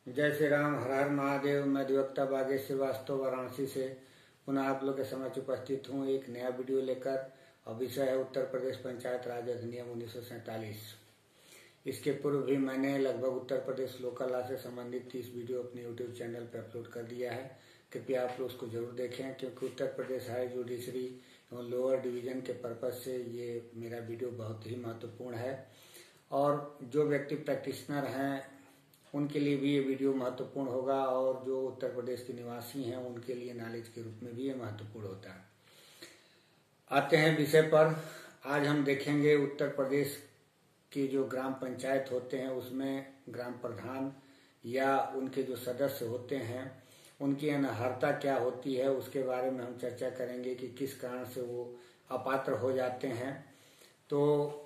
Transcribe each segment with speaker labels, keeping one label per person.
Speaker 1: जय श्री राम। हर हर महादेव। मैं अधिवक्ता बागेश श्रीवास्तव वाराणसी से पुनः आप लोग के समक्ष उपस्थित हूँ एक नया वीडियो लेकर। और विषय है उत्तर प्रदेश पंचायत राज अधिनियम 1947। इसके पूर्व भी मैंने लगभग उत्तर प्रदेश लोकल लॉ से संबंधित 30 वीडियो अपने यूट्यूब चैनल पर अपलोड कर दिया है। कृपया आप लोग उसको जरूर देखें, क्योंकि उत्तर प्रदेश हाई जुडिशरी एवं लोअर डिवीजन के पर्पज से ये मेरा वीडियो बहुत ही महत्वपूर्ण है। और जो व्यक्ति प्रैक्टिशनर हैं उनके लिए भी ये वीडियो महत्वपूर्ण होगा, और जो उत्तर प्रदेश के निवासी हैं उनके लिए नॉलेज के रूप में भी ये महत्वपूर्ण होता है। आते हैं विषय पर। आज हम देखेंगे उत्तर प्रदेश की जो ग्राम पंचायत होते हैं उसमें ग्राम प्रधान या उनके जो सदस्य होते हैं उनकी अनर्हता क्या होती है, उसके बारे में हम चर्चा करेंगे कि किस कारण से वो अपात्र हो जाते हैं। तो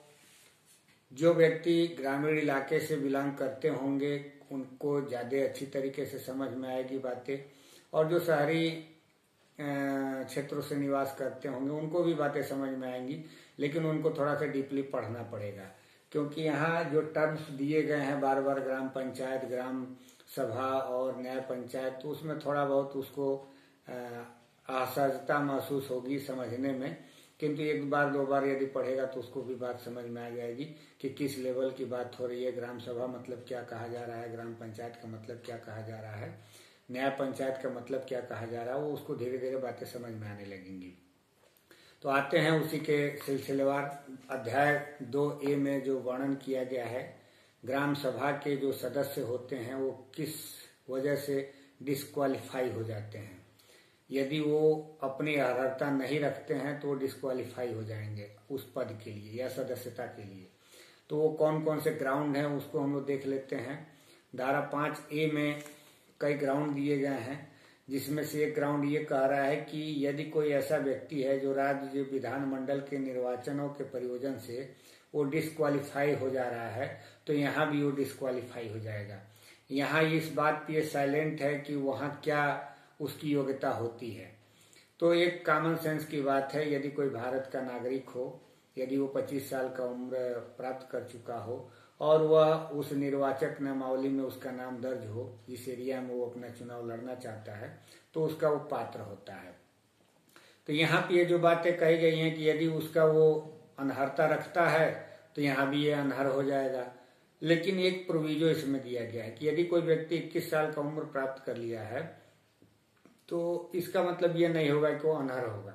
Speaker 1: जो व्यक्ति ग्रामीण इलाके से बिलोंग करते होंगे उनको ज़्यादा अच्छी तरीके से समझ में आएगी बातें, और जो शहरी क्षेत्रों से निवास करते होंगे उनको भी बातें समझ में आएंगी, लेकिन उनको थोड़ा सा डीपली पढ़ना पड़ेगा, क्योंकि यहाँ जो टर्म्स दिए गए हैं बार बार ग्राम पंचायत, ग्राम सभा और न्याय पंचायत, तो उसमें थोड़ा बहुत उसको असहजता महसूस होगी समझने में। किंतु एक बार दो बार यदि पढ़ेगा तो उसको भी बात समझ में आ जाएगी कि किस लेवल की बात हो रही है। ग्राम सभा मतलब क्या कहा जा रहा है, ग्राम पंचायत का मतलब क्या कहा जा रहा है, न्याय पंचायत का मतलब क्या कहा जा रहा है, वो उसको धीरे धीरे बातें समझ में आने लगेंगी। तो आते हैं उसी के सिलसिलेवार। अध्याय 2A में जो वर्णन किया गया है, ग्राम सभा के जो सदस्य होते हैं वो किस वजह से डिस्क्वालीफाई हो जाते हैं। यदि वो अपनी अर्हता नहीं रखते हैं तो वो डिस्क्वालीफाई हो जाएंगे उस पद के लिए या सदस्यता के लिए। तो वो कौन कौन से ग्राउंड हैं उसको हम लोग देख लेते हैं। धारा 5A में कई ग्राउंड दिए गए हैं, जिसमें से एक ग्राउंड ये कह रहा है कि यदि कोई ऐसा व्यक्ति है जो राज्य विधानमंडल के निर्वाचनों के प्रयोजन से वो डिस्क्वालीफाई हो जा रहा है, तो यहाँ भी वो डिस्क्वालीफाई हो जाएगा। यहाँ इस बात पे साइलेंट है कि वहाँ क्या उसकी योग्यता होती है। तो एक कॉमन सेंस की बात है, यदि कोई भारत का नागरिक हो, यदि वो 25 साल का उम्र प्राप्त कर चुका हो और वह उस निर्वाचक नामावली में उसका नाम दर्ज हो जिस एरिया में वो अपना चुनाव लड़ना चाहता है, तो उसका वो पात्र होता है। तो यहाँ पे ये जो बातें कही गई हैं कि यदि उसका वो अनर्हता रखता है तो यहाँ भी ये अनर्ह हो जाएगा। लेकिन एक प्रोविजो इसमें दिया गया है कि यदि कोई व्यक्ति 21 साल का उम्र प्राप्त कर लिया है तो इसका मतलब ये नहीं होगा कि वो अनर्ह होगा।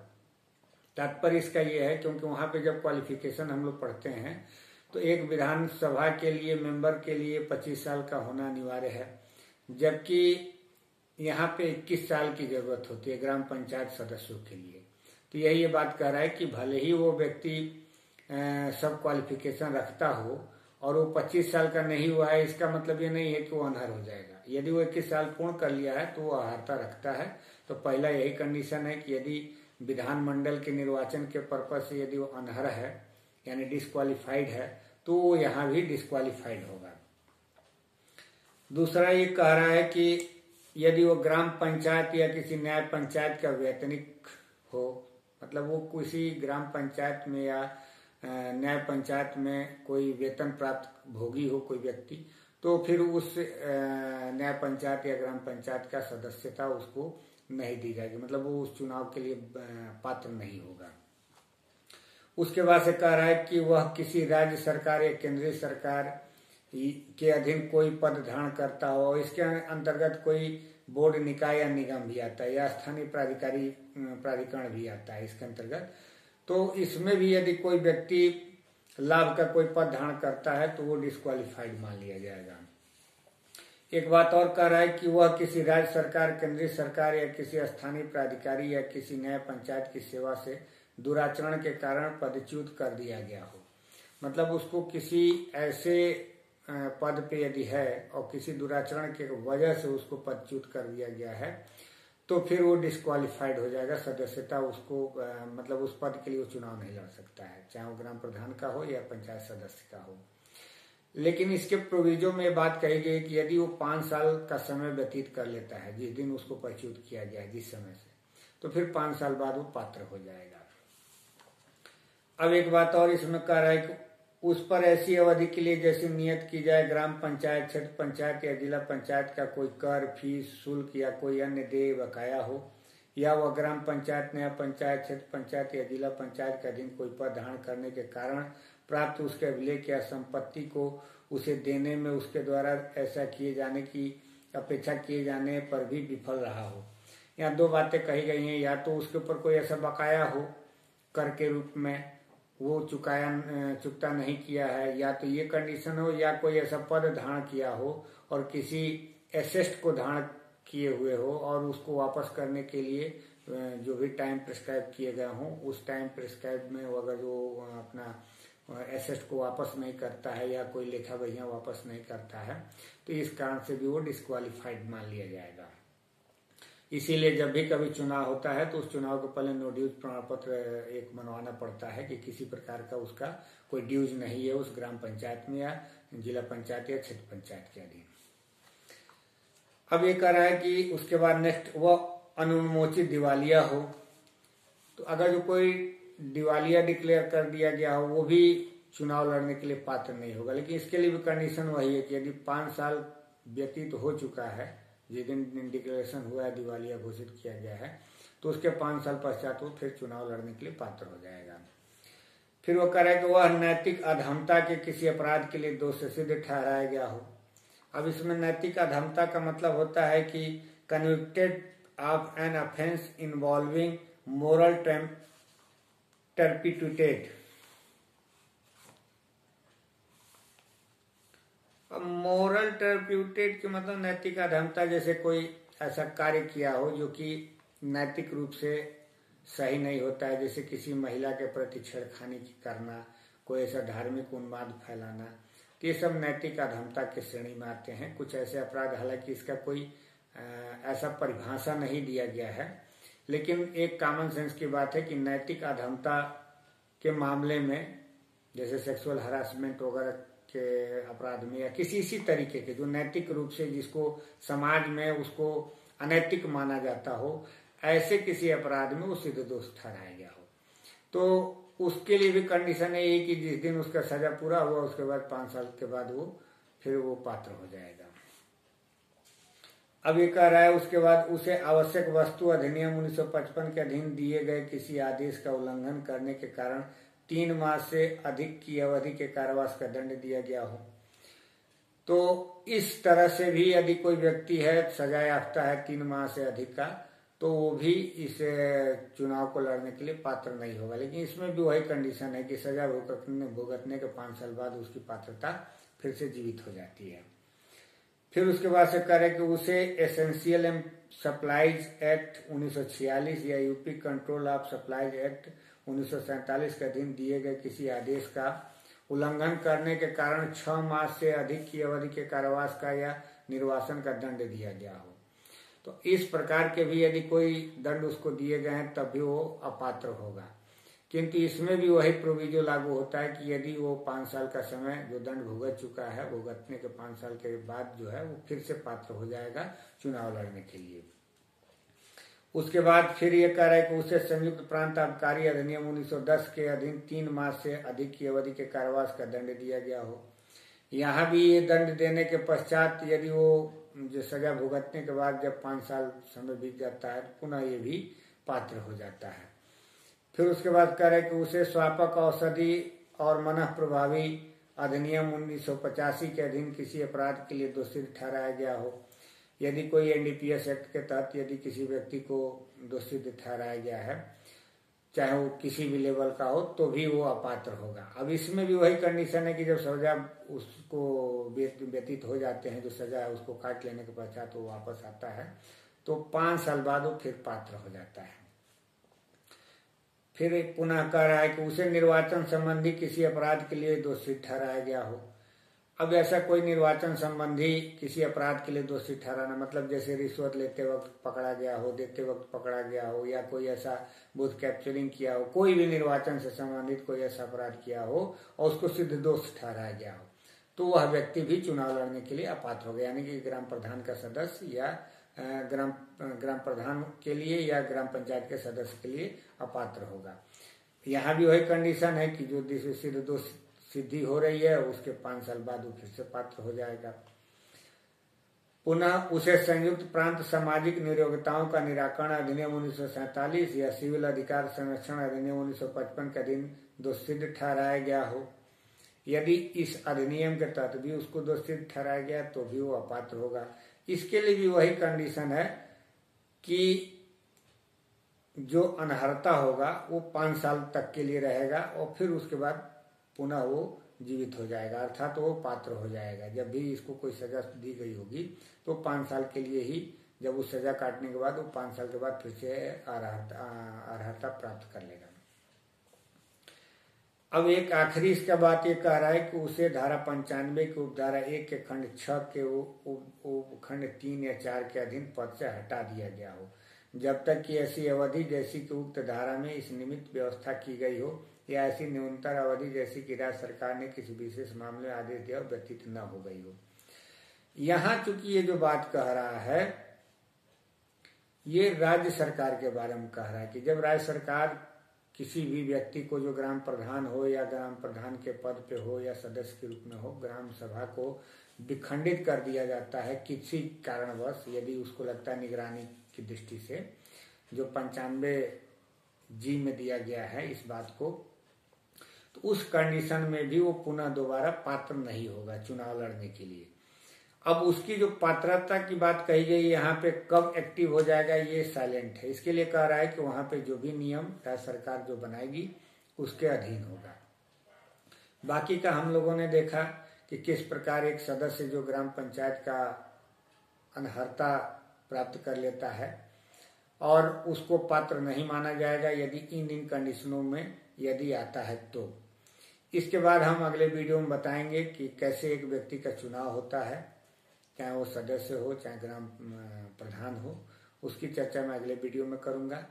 Speaker 1: तात्पर्य इसका ये है, क्योंकि वहां पे जब क्वालिफिकेशन हम लोग पढ़ते हैं तो एक विधानसभा के लिए मेंबर के लिए 25 साल का होना अनिवार्य है, जबकि यहाँ पे 21 साल की जरूरत होती है ग्राम पंचायत सदस्यों के लिए। तो यही ये बात कह रहा है कि भले ही वो व्यक्ति सब क्वालिफिकेशन रखता हो और वो 25 साल का नहीं हुआ है, इसका मतलब ये नहीं है कि वो अनर्ह हो जाएगा। यदि वो 21 साल पूर्ण कर लिया है तो वो अर्हता रखता है। तो पहला यही कंडीशन है कि यदि विधानमंडल के निर्वाचन के पर्पज से यदि वो अनर्ह है यानी डिस्क्वालीफाइड है, तो वो यहाँ भी डिस्क्वालीफाइड होगा। दूसरा ये कह रहा है कि यदि वो ग्राम पंचायत या किसी न्याय पंचायत का वैतनिक हो, मतलब वो किसी ग्राम पंचायत में या न्याय पंचायत में कोई वेतन प्राप्त भोगी हो कोई व्यक्ति, तो फिर उस न्याय पंचायत या ग्राम पंचायत का सदस्यता उसको नहीं दी जाएगी, मतलब वो उस चुनाव के लिए पात्र नहीं होगा। उसके बाद से कह रहा है कि वह किसी राज्य सरकार या केंद्रीय सरकार के अधीन कोई पद धारण करता हो, इसके अंतर्गत कोई बोर्ड, निकाय या निगम भी आता है या स्थानीय प्राधिकरण भी आता है इसके अंतर्गत। तो इसमें भी यदि कोई व्यक्ति लाभ का कोई पद धारण करता है तो वो डिस्क्वालीफाइड मान लिया जाएगा। एक बात और कह रहा है कि वह किसी राज्य सरकार, केंद्रीय सरकार या किसी स्थानीय प्राधिकारी या किसी न्याय पंचायत की सेवा से दुराचरण के कारण पदच्युत कर दिया गया हो, मतलब उसको किसी ऐसे पद पे यदि है और किसी दुराचरण के वजह से उसको पदच्युत कर दिया गया है, तो फिर वो डिस्क्वालीफाइड हो जाएगा। सदस्यता उसको मतलब उस पद के लिए वो चुनाव नहीं लड़ सकता है, चाहे वो ग्राम प्रधान का हो या पंचायत सदस्य का हो। लेकिन इसके प्रोविजो में बात कही गई कि यदि वो 5 साल का समय व्यतीत कर लेता है जिस दिन उसको पदच्युत किया गया है जिस समय से, तो फिर 5 साल बाद वो पात्र हो जाएगा। अब एक बात और इसमें कह रहा है कि उस पर ऐसी अवधि के लिए जैसे नियत की जाए ग्राम पंचायत, क्षेत्र पंचायत या जिला पंचायत का कोई कर, फीस, शुल्क या कोई अन्य देय बकाया हो, या वह ग्राम पंचायत, नया पंचायत, क्षेत्र पंचायत या जिला पंचायत के अधीन कोई पद धारण करने के कारण प्राप्त उसके अभिलेख या संपत्ति को उसे देने में उसके द्वारा ऐसा किए जाने की अपेक्षा किए जाने पर भी विफल रहा हो। यहाँ दो बातें कही गई हैं, या तो उसके ऊपर कोई ऐसा बकाया हो कर के रूप में, वो चुकता नहीं किया है, या तो ये कंडीशन हो, या कोई ऐसा पद धारण किया हो और किसी एसेट को धारण किए हुए हो और उसको वापस करने के लिए जो भी टाइम प्रिस्क्राइब किए गए हों, उस टाइम प्रिस्क्राइब में वो अगर जो अपना एसेट को वापस नहीं करता है या कोई लेखा बहिया वापस नहीं करता है, तो इस कारण से भी वो डिस्क्वालिफाइड मान लिया जाएगा। इसीलिए जब भी कभी चुनाव होता है तो उस चुनाव के पहले नो ड्यूज प्रमाण पत्र एक बनवाना पड़ता है कि किसी प्रकार का उसका कोई ड्यूज नहीं है उस ग्राम पंचायत में या जिला पंचायत या क्षेत्र पंचायत के अधीन। अब ये कह रहा है कि उसके बाद नेक्स्ट, वह अनुमोचित दिवालिया हो। तो अगर जो कोई दिवालिया डिक्लेयर कर दिया गया हो वो भी चुनाव लड़ने के लिए पात्र नहीं होगा, लेकिन इसके लिए भी कंडीशन वही है कि यदि 5 साल व्यतीत हो चुका है जिस दिन डिक्लेरेशन हुआ है, दिवालिया घोषित किया गया है, तो उसके 5 साल पश्चात वो फिर चुनाव लड़ने के लिए पात्र हो जाएगा। फिर वो कह रहा है कि वह नैतिक अधमता के किसी अपराध के लिए दोष सिद्ध ठहराया गया हो। अब इसमें नैतिक अधमता का मतलब होता है कि convicted of an offence involving moral turpitude. अब मोरल टर्पिट्यूटेड के मतलब नैतिक अधमता, जैसे कोई ऐसा कार्य किया हो जो कि नैतिक रूप से सही नहीं होता है, जैसे किसी महिला के प्रति छेड़खानी करना, कोई ऐसा धार्मिक उन्माद फैलाना, तो ये सब नैतिक अधमता के श्रेणी में आते हैं। कुछ ऐसे अपराध, हालांकि इसका कोई ऐसा परिभाषा नहीं दिया गया है, लेकिन एक कॉमन सेंस की बात है कि नैतिक अधमता के मामले में जैसे सेक्सुअल हरासमेंट वगैरह के अपराध में या किसी इसी तरीके के जो नैतिक रूप से जिसको समाज में उसको अनैतिक माना जाता हो, ऐसे किसी अपराध में वो सिद्ध दोष ठहराया गया हो, तो उसके लिए भी कंडीशन है कि जिस दिन उसका सजा पूरा हुआ उसके बाद 5 साल के बाद वो फिर वो पात्र हो जाएगा। अब ये कह रहा है उसके बाद उसे आवश्यक वस्तु अधिनियम 1955 के अधीन दिए गए किसी आदेश का उल्लंघन करने के कारण 3 मास से अधिक की अवधि के कारावास का दंड दिया गया हो। तो इस तरह से भी यदि कोई व्यक्ति है सजा याफ्ता है 3 माह से अधिक का, तो वो भी इस चुनाव को लड़ने के लिए पात्र नहीं होगा। लेकिन इसमें भी वही कंडीशन है कि सजा भुगतने के 5 साल बाद उसकी पात्रता फिर से जीवित हो जाती है। फिर उसके बाद से करें कि उसे एसेंशियल एंड सप्लाईज एक्ट 1946 या UP control of supplies act 1947 के अधीन दिए गए किसी आदेश का उल्लंघन करने के कारण 6 मास से अधिक की अवधि के कारावास का या निर्वासन का दंड दिया गया हो। तो इस प्रकार के भी यदि कोई दंड उसको दिए गए हैं तब भी वो अपात्र होगा, किंतु इसमें भी वही प्रोविजो लागू होता है कि यदि वो 5 साल का समय जो दंड भुगत चुका है, भुगतने के 5 साल के बाद जो है वो फिर से पात्र हो जाएगा चुनाव लड़ने के लिए। उसके बाद फिर ये कह रहा है कि उसे संयुक्त प्रांत आबकारी अधिनियम 1910 के अधीन 3 मास से अधिक की अवधि के कारावास का दंड दिया गया हो। यहाँ भी ये दंड देने के पश्चात यदि वो जो सजा भुगतने के बाद जब 5 साल समय बीत जाता है पुनः ये भी पात्र हो जाता है। फिर उसके बाद कह रहे कि उसे स्वापक औषधि और मनः प्रभावी अधिनियम 1985 के अधीन किसी अपराध के लिए दोषी ठहराया गया हो। यदि कोई एनडीपीएस एक्ट के तहत यदि किसी व्यक्ति को दोषी ठहराया गया है, चाहे वो किसी भी लेवल का हो, तो भी वो अपात्र होगा। अब इसमें भी वही कंडीशन है कि जब सजा उसको व्यतीत हो जाते हैं, जो सजा है उसको काट लेने के पश्चात वो वापस आता है, तो 5 साल बाद वो फिर पात्र हो जाता है। फिर पुनः कह रहा है कि उसे निर्वाचन संबंधी किसी अपराध के लिए दोषी ठहराया गया हो। अब ऐसा कोई निर्वाचन संबंधी किसी अपराध के लिए दोषी ठहराना मतलब जैसे रिश्वत लेते वक्त पकड़ा गया हो, देते वक्त पकड़ा गया हो, या कोई ऐसा बूथ कैप्चरिंग किया हो, कोई भी निर्वाचन से संबंधित कोई ऐसा अपराध किया हो और उसको सिद्ध दोष ठहराया गया हो, तो वह व्यक्ति भी चुनाव लड़ने के लिए अपात्र हो गया। यानी कि ग्राम प्रधान का सदस्य या ग्राम प्रधान के लिए या ग्राम पंचायत के सदस्य के लिए अपात्र होगा। यहाँ भी वही कंडीशन है कि जो सिद्धि हो रही है उसके 5 साल बाद वो फिर से पात्र हो जाएगा। पुनः उसे संयुक्त प्रांत सामाजिक नियोक्ताओं का निराकरण अधिनियम 1947 या सिविल अधिकार संरक्षण अधिनियम 1955 के अधीन दोषसिद्ध ठहराया गया हो। यदि इस अधिनियम के तहत भी उसको दोषित ठहराया गया तो भी वो अपात्र होगा। इसके लिए भी वही कंडीशन है कि जो अनर्हता होगा वो 5 साल तक के लिए रहेगा और फिर उसके बाद पुनः वो जीवित हो जाएगा, अर्थात तो वो पात्र हो जाएगा। जब भी इसको कोई सजा दी गई होगी तो 5 साल के लिए ही, जब वो सजा काटने के बाद वो 5 साल के बाद फिर से अर्हता प्राप्त कर लेगा। अब एक आखिरी इसका बात ये कह रहा है कि उसे धारा 95 के उपधारा 1 के खंड 6 के खंड 3 या 4 के अधीन पद से हटा दिया गया हो, जब तक कि ऐसी अवधि जैसी कि उक्त धारा में इस निमित्त व्यवस्था की गई हो या ऐसी न्यूनतम अवधि जैसी कि राज्य सरकार ने किसी विशेष मामले में आदेश दिया और व्यतीत न हो गई हो। यहाँ चूंकि ये जो बात कह रहा है ये राज्य सरकार के बारे में कह रहा है कि जब राज्य सरकार किसी भी व्यक्ति को, जो ग्राम प्रधान हो या ग्राम प्रधान के पद पे हो या सदस्य के रूप में हो, ग्राम सभा को विखंडित कर दिया जाता है किसी कारणवश, यदि उसको लगता है निगरानी की दृष्टि से, जो 95G में दिया गया है इस बात को, तो उस कंडीशन में भी वो पुनः दोबारा पात्र नहीं होगा चुनाव लड़ने के लिए। अब उसकी जो पात्रता की बात कही गई यहाँ पे कब एक्टिव हो जाएगा ये साइलेंट है। इसके लिए कह रहा है कि वहां पे जो भी नियम राज्य सरकार जो बनाएगी उसके अधीन होगा। बाकी का हम लोगों ने देखा कि किस प्रकार एक सदस्य जो ग्राम पंचायत का अनर्हता प्राप्त कर लेता है और उसको पात्र नहीं माना जाएगा यदि इन कंडीशनों में यदि आता है तो। इसके बाद हम अगले वीडियो में बताएंगे कि कैसे एक व्यक्ति का चुनाव होता है, चाहे वो सदस्य हो चाहे ग्राम प्रधान हो, उसकी चर्चा मैं अगले वीडियो में करूंगा।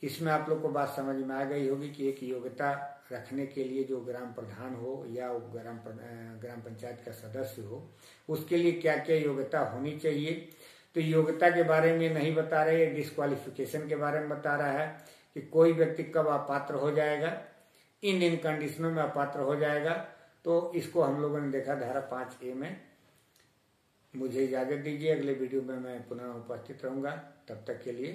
Speaker 1: इसमें आप लोग को बात समझ में आ गई होगी कि एक योग्यता रखने के लिए जो ग्राम प्रधान हो या ग्राम पंचायत का सदस्य हो उसके लिए क्या क्या योग्यता होनी चाहिए। तो योग्यता के बारे में नहीं बता रहे, डिस्क्वालिफिकेशन के बारे में बता रहा है कि कोई व्यक्ति कब अपात्र हो जाएगा, इन कंडीशनों में अपात्र हो जाएगा। तो इसको हम लोगों ने देखा धारा 5A में। मुझे इजाजत दीजिए, अगले वीडियो में मैं पुनः उपस्थित रहूंगा। तब तक के लिए